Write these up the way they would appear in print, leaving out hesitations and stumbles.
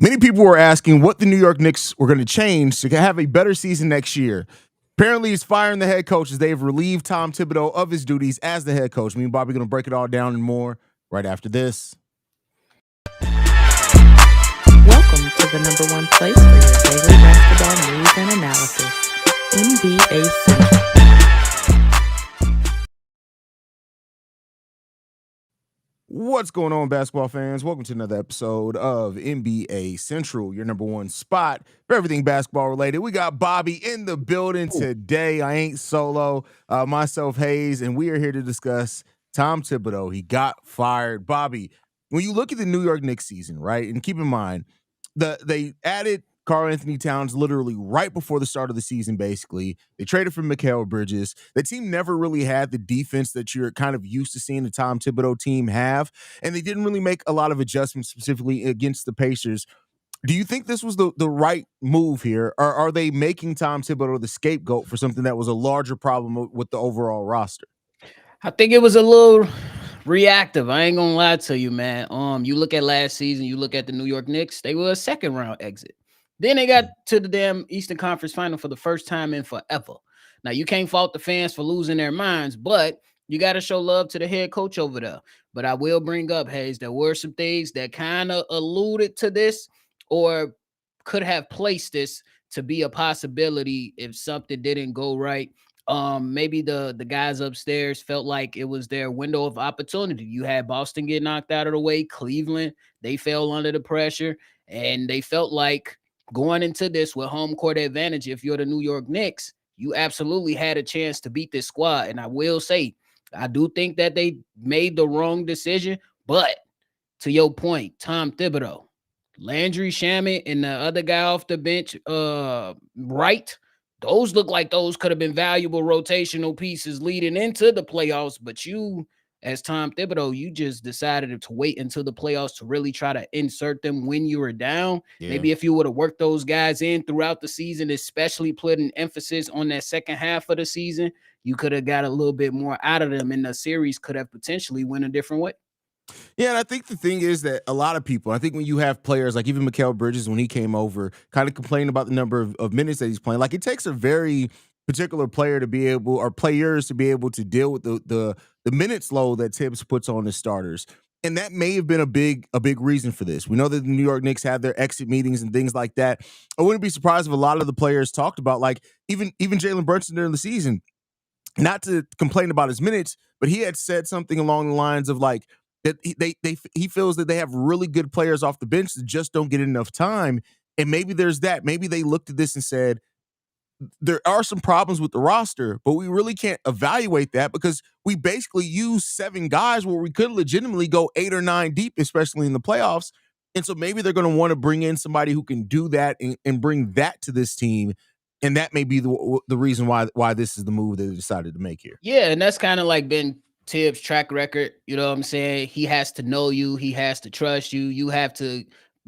Many people were asking what the New York Knicks were going to change to have a better season next year. Apparently, he's firing the head coach as they have relieved Tom Thibodeau of his duties as the head coach. Me and Bobby are going to break it all down and more right after this. Welcome to the number one place for your daily basketball news and analysis, NBA Central. What's going on, basketball fans? Welcome to another episode of NBA Central, your number one spot for everything basketball related. We got Bobby in the building today. I ain't solo, myself, Haize, and we are here to discuss Tom Thibodeau. He got fired. Bobby, when you look at the New York Knicks season, right, and keep in mind, they added Karl-Anthony Towns literally right before the start of the season, basically. They traded for Mikal Bridges. The team never really had the defense that you're kind of used to seeing the Tom Thibodeau team have, and they didn't really make a lot of adjustments specifically against the Pacers. Do you think this was the right move here, or are they making Tom Thibodeau the scapegoat for something that was a larger problem with the overall roster? I think it was a little reactive. I ain't gonna lie to you, man. You look at last season, you look at the New York Knicks, they were a second round exit. Then they got to the damn Eastern Conference Final for the first time in forever. Now, you can't fault the fans for losing their minds, but you got to show love to the head coach over there. But I will bring up, Haize, there were some things that kind of alluded to this or could have placed this to be a possibility if something didn't go right. Maybe the guys upstairs felt like it was their window of opportunity. You had Boston get knocked out of the way, Cleveland, they fell under the pressure, and they felt like going into this with home court advantage, if you're the New York Knicks, you absolutely had a chance to beat this squad. And I will say, I do think that they made the wrong decision, but to your point, Tom Thibodeau, Landry Shamet, and the other guy off the bench, Wright, those look like those could have been valuable rotational pieces leading into the playoffs. But you, as Tom Thibodeau, you just decided to wait until the playoffs to really try to insert them when you were down. Yeah. Maybe if you would have worked those guys in throughout the season, especially putting emphasis on that second half of the season, you could have got a little bit more out of them, and the series could have potentially went a different way. Yeah, and I think the thing is that a lot of people, I think when you have players like even Mikal Bridges, when he came over, kind of complained about the number of minutes that he's playing. Like, it takes a very particular player to be able, or players to be able to deal with the minutes load that Tibbs puts on his starters. And that may have been a big reason for this. We know that the New York Knicks had their exit meetings and things like that. I wouldn't be surprised if a lot of the players talked about, like, even Jalen Brunson during the season, not to complain about his minutes, but he had said something along the lines of, like, that he feels that they have really good players off the bench that just don't get enough time. And maybe there's that. Maybe they looked at this and said, there are some problems with the roster, but we really can't evaluate that because we basically use 7 guys where we could legitimately go 8 or 9 deep, especially in the playoffs. And so maybe they're going to want to bring in somebody who can do that and bring that to this team. And that may be the reason why this is the move that they decided to make here. Yeah, and that's kind of like been Tibbs' track record. You know what I'm saying? He has to know you. He has to trust you. You have to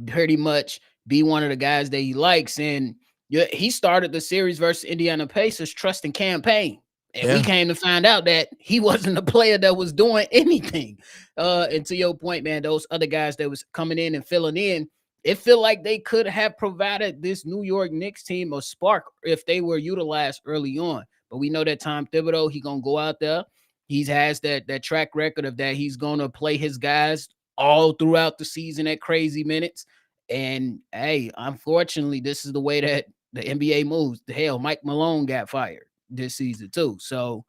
pretty much be one of the guys that he likes. And he started the series versus Indiana Pacers trusting campaign. And we came to find out that he wasn't a player that was doing anything. And to your point, man, those other guys that was coming in and filling in, it felt like they could have provided this New York Knicks team a spark if they were utilized early on. But we know that Tom Thibodeau, he going to go out there. He has that track record of that. He's going to play his guys all throughout the season at crazy minutes. And, hey, unfortunately, this is the way that the NBA moves. Hell, Mike Malone got fired this season too. So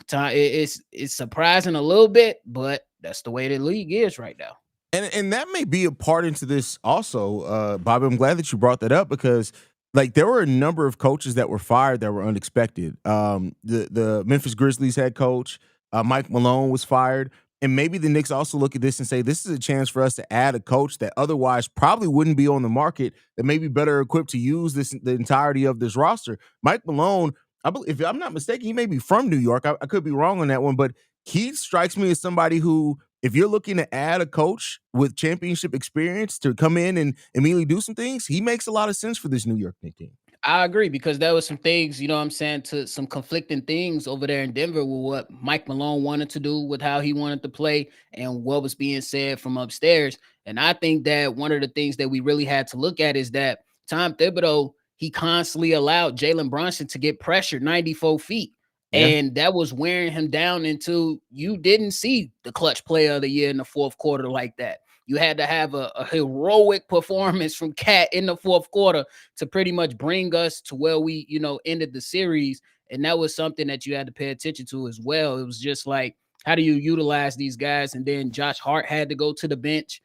it's surprising a little bit, but that's the way the league is right now. And that may be a part into this also, Bobby. I'm glad that you brought that up because, like, there were a number of coaches that were fired that were unexpected. The Memphis Grizzlies head coach, Mike Malone, was fired. And maybe the Knicks also look at this and say, this is a chance for us to add a coach that otherwise probably wouldn't be on the market, that may be better equipped to use the entirety of this roster. Mike Malone, I believe, if I'm not mistaken, he may be from New York. I could be wrong on that one, but he strikes me as somebody who, if you're looking to add a coach with championship experience to come in and immediately do some things, he makes a lot of sense for this New York Knicks team. I agree because there was some things, you know what I'm saying, to some conflicting things over there in Denver with what Mike Malone wanted to do, with how he wanted to play, and what was being said from upstairs. And I think that one of the things that we really had to look at is that Tom Thibodeau, he constantly allowed Jalen Brunson to get pressured 94 feet. Yeah. And that was wearing him down into you didn't see the clutch player of the year in the fourth quarter like that. You had to have a heroic performance from Cat in the fourth quarter to pretty much bring us to where we, ended the series. And that was something that you had to pay attention to as well. It was just like, how do you utilize these guys? And then Josh Hart had to go to the bench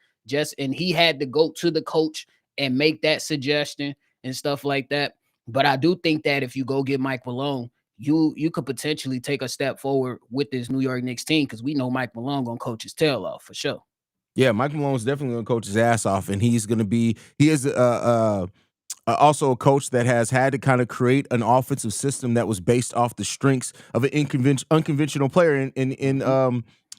and he had to go to the coach and make that suggestion and stuff like that. But I do think that if you go get Mike Malone, you could potentially take a step forward with this New York Knicks team, because we know Mike Malone gonna coach his tail off for sure. Yeah, Mike Malone's definitely going to coach his ass off, and he's going to be. He is also a coach that has had to kind of create an offensive system that was based off the strengths of an unconventional player in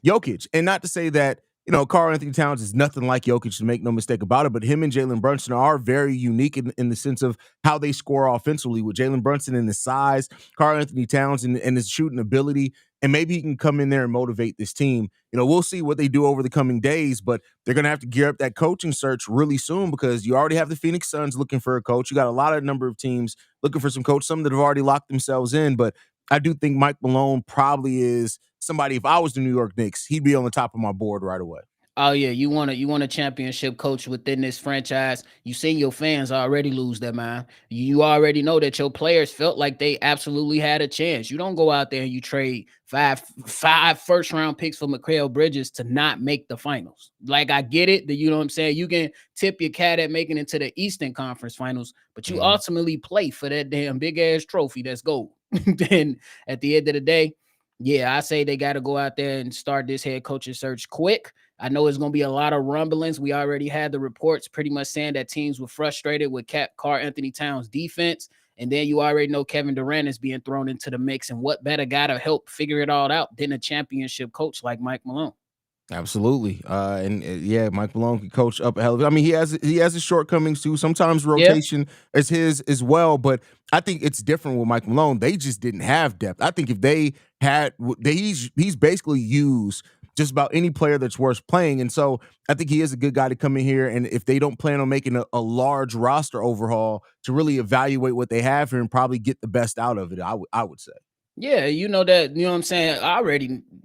Jokic. And not to say that Karl-Anthony Towns is nothing like Jokic, to make no mistake about it, but him and Jalen Brunson are very unique in the sense of how they score offensively. With Jalen Brunson and his size, Karl-Anthony Towns and his shooting ability, and maybe he can come in there and motivate this team. We'll see what they do over the coming days, but they're going to have to gear up that coaching search really soon, because you already have the Phoenix Suns looking for a coach. You got a lot of number of teams looking for some coach, some that have already locked themselves in. But I do think Mike Malone probably is somebody, if I was the New York Knicks, he'd be on the top of my board right away. Oh yeah, you want a championship coach within this franchise. You seen your fans already lose their mind. You already know that your players felt like they absolutely had a chance. You don't go out there and you trade five first round picks for Mikal Bridges to not make the finals. Like, I get it, that you know what I'm saying. You can tip your cat at making it to the Eastern Conference Finals, but you ultimately play for that damn big ass trophy that's gold. Then at the end of the day, yeah, I say they got to go out there and start this head coaching search quick. I know it's going to be a lot of rumblings. We already had the reports pretty much saying that teams were frustrated with Karl-Anthony Towns' defense. And then you already know Kevin Durant is being thrown into the mix. And what better guy to help figure it all out than a championship coach like Mike Malone? Absolutely. Yeah, Mike Malone can coach up a hell of it. I mean, he has his shortcomings too. Sometimes rotation is his as well, but I think it's different with Mike Malone. They just didn't have depth. I think if they had, he's basically used just about any player that's worth playing. And so I think he is a good guy to come in here. And if they don't plan on making a large roster overhaul, to really evaluate what they have here and probably get the best out of it, I would say. Yeah, you know what I'm saying?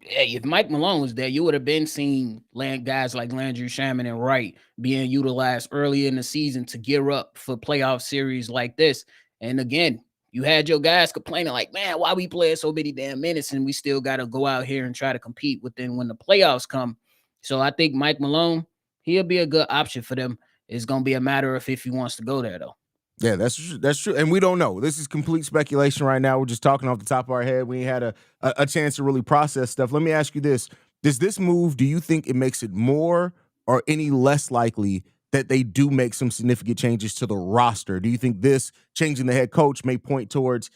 If Mike Malone was there, you would have been seeing guys like Landry Shaman and Wright being utilized early in the season to gear up for playoff series like this. And again, you had your guys complaining like, man, why we play so many damn minutes and we still got to go out here and try to compete within when the playoffs come. So I think Mike Malone, he'll be a good option for them. It's going to be a matter of if he wants to go there, though. Yeah, that's true. And we don't know. This is complete speculation right now. We're just talking off the top of our head. We ain't had a chance to really process stuff. Let me ask you this. Does this move, do you think it makes it more or any less likely that they do make some significant changes to the roster? Do you think this changing the head coach may point towards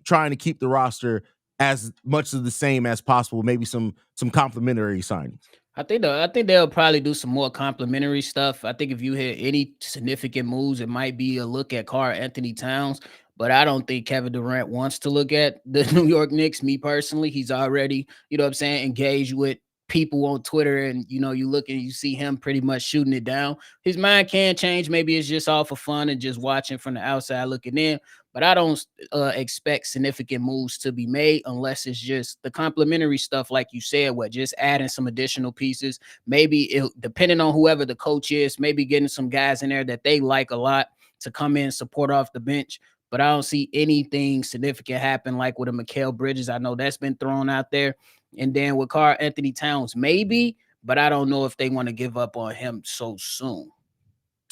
trying to keep the roster as much of the same as possible, maybe some complementary signings? I think they'll probably do some more complimentary stuff. I think if you hit any significant moves, it might be a look at Karl-Anthony Towns, but I don't think Kevin Durant wants to look at the New York Knicks. Me personally, he's already, engaged with people on Twitter, and you look and you see him pretty much shooting it down. His mind can change. Maybe it's just all for fun and just watching from the outside looking in. But I don't expect significant moves to be made unless it's just the complimentary stuff, like you said, just adding some additional pieces. Maybe depending on whoever the coach is, maybe getting some guys in there that they like a lot to come in and support off the bench. But I don't see anything significant happen like with a Mikal Bridges. I know that's been thrown out there. And then with Karl-Anthony Towns, maybe, but I don't know if they want to give up on him so soon.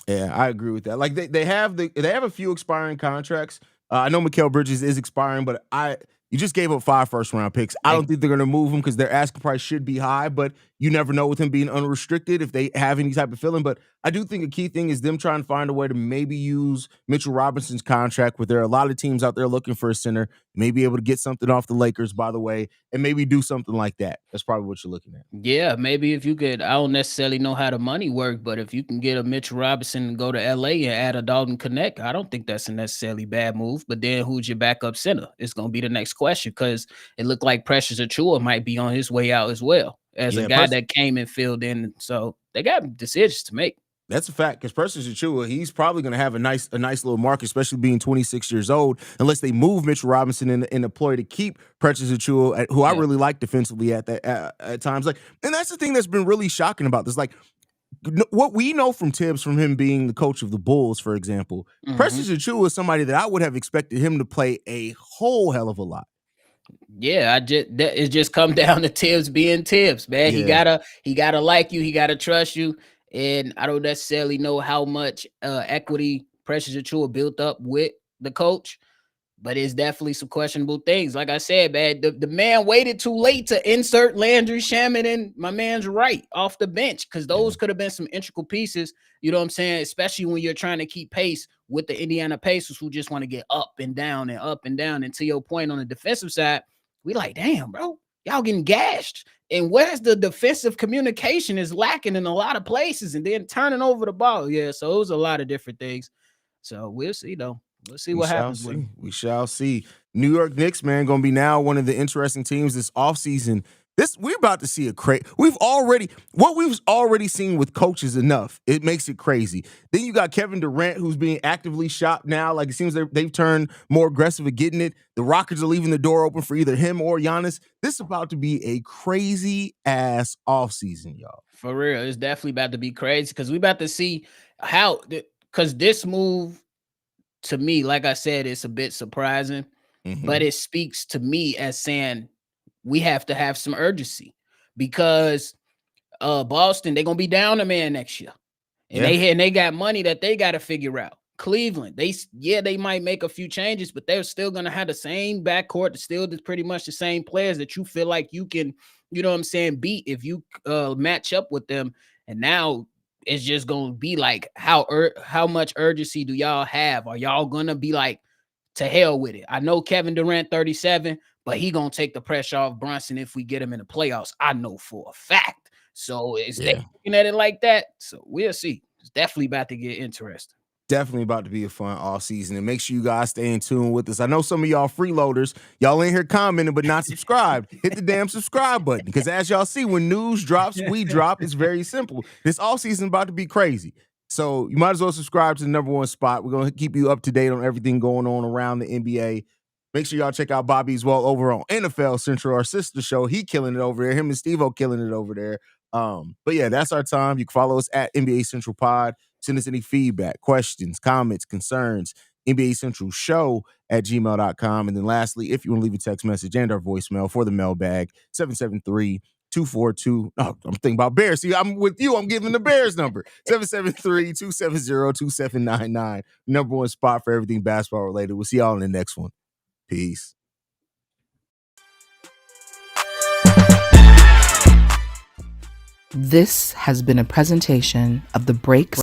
Yeah, I agree with that. Like they have a few expiring contracts. I know Mikal Bridges is expiring, but you just gave up 5 first-round picks. I don't think they're going to move him because their asking price should be high, but You never know with him being unrestricted if they have any type of feeling. But I do think a key thing is them trying to find a way to maybe use Mitchell Robinson's contract, where there are a lot of teams out there looking for a center, maybe able to get something off the Lakers, by the way, and maybe do something like that. That's probably what you're looking at. Yeah, maybe if you could, I don't necessarily know how the money work, but if you can get a Mitchell Robinson and go to LA and add a Dalton Connect, I don't think that's a necessarily bad move. But then who's your backup center? It's going to be the next question, because it looked like Precious Achiuwa might be on his way out as well, as a guy that came and filled in. So they got decisions to make. That's a fact, because Precious Achiuwa, he's probably going to have a nice little market, especially being 26 years old, unless they move Mitchell Robinson in a ploy to keep Precious Achiuwa, who I really like defensively at times. Like, and that's the thing that's been really shocking about this. Like, what we know from Tibbs, from him being the coach of the Bulls, for example, Precious Achiuwa is somebody that I would have expected him to play a whole hell of a lot. Yeah, it just come down to Tibbs being Tibbs, man. Yeah. He gotta like you, he gotta trust you. And I don't necessarily know how much equity Precious Achiuwa built up with the coach, but it's definitely some questionable things. Like I said, man, the man waited too late to insert Landry Shamet and my man's right off the bench, because those could have been some integral pieces, you know what I'm saying? Especially when you're trying to keep pace with the Indiana Pacers, who just want to get up and down and up and down. And to your point on the defensive side, we like, damn, bro, y'all getting gashed. And where's the defensive communication is lacking in a lot of places, and then turning over the ball. Yeah, so it was a lot of different things. So we'll see, though. We'll see what happens. We shall see. New York Knicks, man, going to be now one of the interesting teams this offseason. We're about to see we've already seen with coaches enough. It makes it crazy. Then you got Kevin Durant, who's being actively shopped now. Like, it seems they've turned more aggressive at getting it. The Rockets are leaving the door open for either him or Giannis. This is about to be a crazy ass offseason, y'all. For real. It's definitely about to be crazy, because we about to see because this move, to me, like I said, it's a bit surprising, but it speaks to me as saying we have to have some urgency, because Boston, they're gonna be down a man next year, and they got money that they got to figure out. Cleveland, they might make a few changes, but they're still gonna have the same backcourt, still pretty much the same players that you feel like you can, you know what I'm saying, beat if you match up with them. And now it's just gonna be like, how much urgency do y'all have? Are y'all gonna be like, to hell with it? I know Kevin Durant 37, but he gonna take the pressure off Brunson if we get him in the playoffs. I know for a fact. So is they looking at it like that? So we'll see. It's definitely about to get interesting. Definitely about to be a fun all season, and make sure you guys stay in tune with us. I know some of y'all freeloaders, y'all in here commenting but not subscribed. Hit the damn subscribe button, because as y'all see, when news drops, we drop. It's very simple. This all season about to be crazy, so you might as well subscribe to the number one spot. We're gonna keep you up to date on everything going on around the NBA. Make sure y'all check out Bobby as well over on NFL Central, our sister show. He killing it over there. Him and Steve-O killing it over there. But yeah, that's our time. You can follow us at NBA Central Pod. Send us any feedback, questions, comments, concerns, NBA Central Show at gmail.com. And then lastly, if you want to leave a text message and our voicemail for the mailbag, 773-242. Oh, I'm thinking about Bears. See, I'm with you. I'm giving the Bears number. 773-270-2799. Number one spot for everything basketball related. We'll see y'all in the next one. Peace. This has been a presentation of the Break